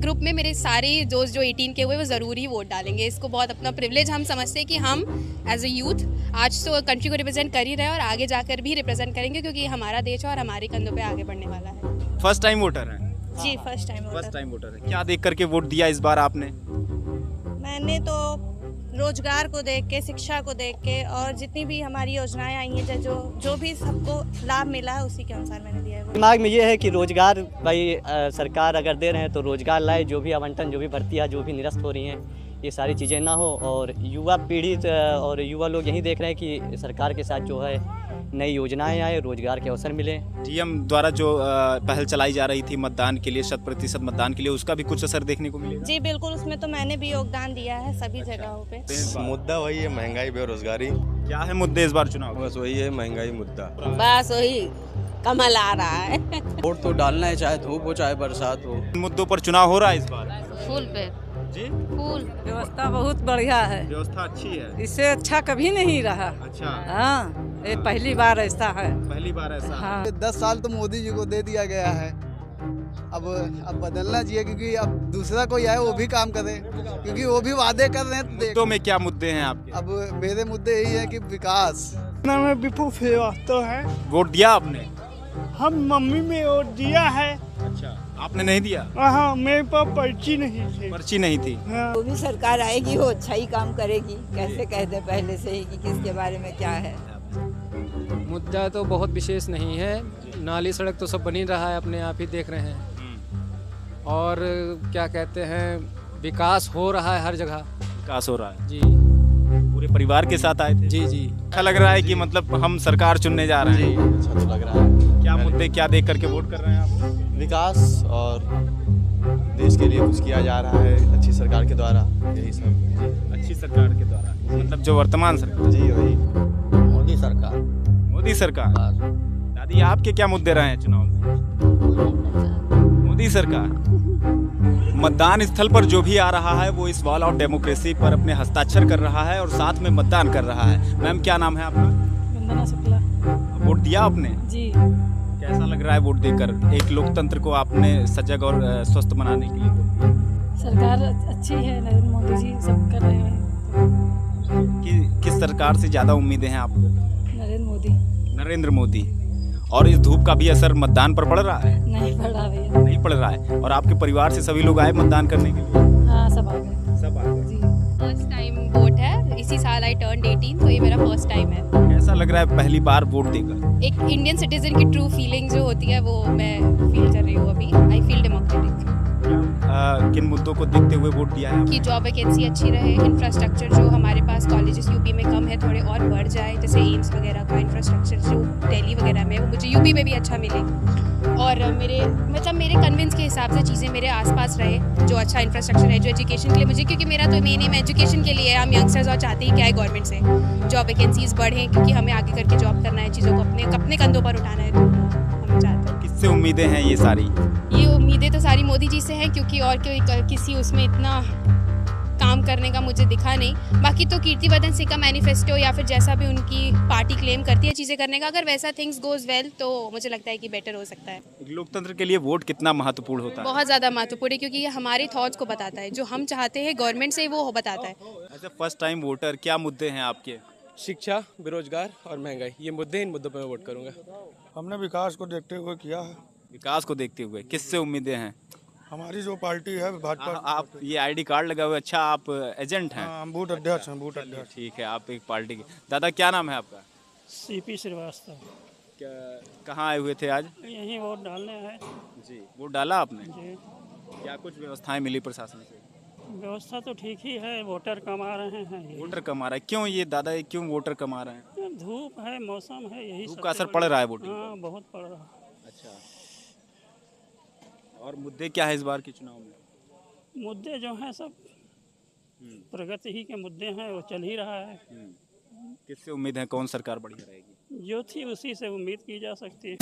Group में मेरे सारे दोस्त जो 18 के हुए वो ज़रूर ही वोट डालेंगे। इसको बहुत अपना प्रिविलेज हम समझते हैं कि हम एज अ यूथ आज तो कंट्री को रिप्रेजेंट कर ही रहे हैं और आगे जाकर भी रिप्रेजेंट करेंगे, क्योंकि ये हमारा देश है और हमारे कंधों पे आगे बढ़ने वाला है। फर्स्ट टाइम वोटर है? जी फर्स्ट टाइम वोटर है। क्या देख करके वोट दिया इस बार आपने? मैंने तो रोजगार को देख के, शिक्षा को देख के और जितनी भी हमारी योजनाएं आई हैं, जो भी सबको लाभ मिला है उसी के अनुसार मैंने दिया है। दिमाग में ये है कि रोजगार भाई सरकार अगर दे रहे हैं तो रोजगार लाए, जो भी आवंटन, जो भी भर्तियाँ जो भी निरस्त हो रही हैं ये सारी चीज़ें ना हो, और युवा पीढ़ी और युवा लोग यही देख रहे हैं कि सरकार के साथ जो है नई योजनाएं आए, रोजगार के अवसर मिले। डीएम द्वारा जो पहल चलाई जा रही थी मतदान के लिए, 100% मतदान के लिए, उसका भी कुछ असर देखने को मिलेगा? जी बिल्कुल, उसमें तो मैंने भी योगदान दिया है सभी जगहों पे। मुद्दा वही है, महंगाई, बेरोजगारी। क्या है मुद्दे इस बार चुनाव? बस वही है, महंगाई मुद्दा। बस वही कमल आ रहा है। वोट तो डालना है, चाहे धूप हो चाहे बरसात हो। मुद्दों पर चुनाव हो रहा है इस बार? फुल पे जी फुल व्यवस्था बहुत बढ़िया है, व्यवस्था अच्छी है। इससे अच्छा कभी नहीं रहा। अच्छा, हाँ, ये पहली बार ऐसा है। पहली बार ऐसा? हाँ। 10 साल तो मोदी जी को दे दिया गया है, अब बदलना चाहिए, क्योंकि अब दूसरा कोई आए वो भी काम करे, क्योंकि वो भी वादे कर रहे हैं। मुद्दों में क्या मुद्दे हैं आपके? अब मेरे मुद्दे यही है कि विकास। नाम है विपु श्रीवास्तव है। वोट दिया आपने? हम मम्मी में वोट दिया है। अच्छा, आपने नहीं दिया? हाँ, मेरे पास पर्ची नहीं थी। पर्ची नहीं थी? हाँ। वो भी सरकार आएगी वो अच्छा ही काम करेगी। कैसे कह दे पहले से ही कि किसके बारे में क्या है। मुद्दा तो बहुत विशेष नहीं है, नाली सड़क तो सब बन ही रहा है, अपने आप ही देख रहे हैं। और क्या कहते हैं, विकास हो रहा है हर जगह। विकास हो रहा है जी। पूरे परिवार के साथ आए थे? जी जी। अच्छा लग रहा है कि मतलब हम सरकार चुनने जा रहे हैं? अच्छा तो लग रहा है। क्या मुद्दे क्या देख करके वोट कर रहे हैं आप? विकास और देश के लिए कुछ किया जा रहा है अच्छी सरकार के द्वारा, यही सब। अच्छी सरकार के द्वारा मतलब जो वर्तमान सरकार? जी वही, मोदी सरकार। मोदी सरकार। दादी आपके क्या मुद्दे रहे हैं चुनाव में? मोदी सरकार। मतदान स्थल पर जो भी आ रहा है वो इस वॉल ऑफ डेमोक्रेसी पर अपने हस्ताक्षर कर रहा है और साथ में मतदान कर रहा है। मैम क्या नाम है आपका? वंदना शुक्ला। वोट दिया आपने? जी। कैसा लग रहा है वोट देकर? एक लोकतंत्र को आपने सजग और स्वस्थ बनाने के लिए वोट दिया। सरकार अच्छी है, नरेंद्र मोदी जी सब कर रहे हैं। किस सरकार से ज्यादा उम्मीदें हैं आपको? नरेंद्र मोदी। नरेंद्र मोदी। और इस धूप का भी असर मतदान पर पड़ रहा है? नहीं पड़ रहा भैया। नहीं पड़ रहा है। और आपके परिवार से सभी लोग आए मतदान करने के लिए? हाँ, सब आ गए। सब आ गए। जी। फर्स्ट टाइम वोट है, इसी साल आई टर्न 18, तो ये मेरा फर्स्ट टाइम है। कैसा लग रहा है पहली बार वोट देकर? एक इंडियन सिटीजन की ट्रू फीलिंग जो होती है वो मैं फील कर रही हूँ अभी। I feel democratic. किन मुद्दों को देखते हुए वोट दिया है? कि जॉब वैकेंसी अच्छी रहे, इंफ्रास्ट्रक्चर जो हमारे पास कॉलेजेस यूपी में कम है थोड़े और बढ़ जाए, जैसे एम्स वगैरह का इंफ्रास्ट्रक्चर जो दिल्ली वगैरह में वो मुझे यूपी में भी अच्छा मिले, और मेरे कन्विंस के हिसाब से चीज़ें मेरे आसपास रहे, जो अच्छा इंफ्रास्ट्रक्चर है, जो एजुकेशन के लिए मुझे, क्योंकि मेरा तो मेन एम एजुकेशन के लिए है। हम यंगस्टर्स और चाहते ही क्या है गवर्नमेंट से जॉब वैकेंसीज बढ़ें, क्योंकि हमें आगे करके जॉब करना है, चीज़ों को अपने कंधों पर उठाना है, तो हम चाहते हैं। किससे उम्मीदें हैं ये सारी? ये उम्मीदें तो सारी मोदी जी से हैं, क्योंकि और किसी उसमें इतना काम करने का मुझे दिखा नहीं। बाकी तो कीर्तिवर्धन सिंह का मैनिफेस्टो या फिर जैसा भी उनकी पार्टी क्लेम करती है चीज़ें करने का, अगर वैसा थिंग्स गोज वेल तो मुझे लगता है कि बेटर हो सकता है। लोकतंत्र के लिए वोट कितना महत्वपूर्ण होता है? बहुत ज़्यादा महत्वपूर्ण है, क्योंकि ये हमारे थॉट्स को बताता है, जो हम चाहते हैं गवर्नमेंट से वो बताता है। अच्छा, फर्स्ट टाइम वोटर, क्या मुद्दे हैं आपके? शिक्षा, बेरोजगार और महंगाई, ये मुद्दे, इन मुद्दों पर मैं वोट करूँगा। हमने विकास को देखते हुए किया है। विकास को देखते हुए किससे उम्मीदें हैं? हमारी जो पार्टी है भाजपा। आप ये आईडी कार्ड लगा हुआ है, अच्छा आप एजेंट हैं? हम बूथ अध्यक्ष हैं, बूथ अध्यक्ष। ठीक है, आप एक पार्टी के। दादा क्या नाम है आपका? सीपी श्रीवास्तव। कहाँ आए हुए थे आज? यहीं वोट डालने आए। जी। वोट डाला आपने? जी। क्या कुछ व्यवस्थाएं मिली प्रशासन से? व्यवस्था तो ठीक ही है, वोटर कम आ रहे हैं। वोटर कम आ रहा है? क्यों ये दादा, ये क्यों वोटर कम आ रहे हैं? धूप है, मौसम है, यही धूप का असर पड़ रहा है वोटिंग? हाँ, बहुत पड़ रहा है। अच्छा। और मुद्दे क्या है इस बार के चुनाव में? मुद्दे जो हैं सब प्रगति ही के मुद्दे हैं, वो चल ही रहा है। किससे उम्मीद है, कौन सरकार बढ़िया रहेगी? जो थी उसी से उम्मीद की जा सकती है।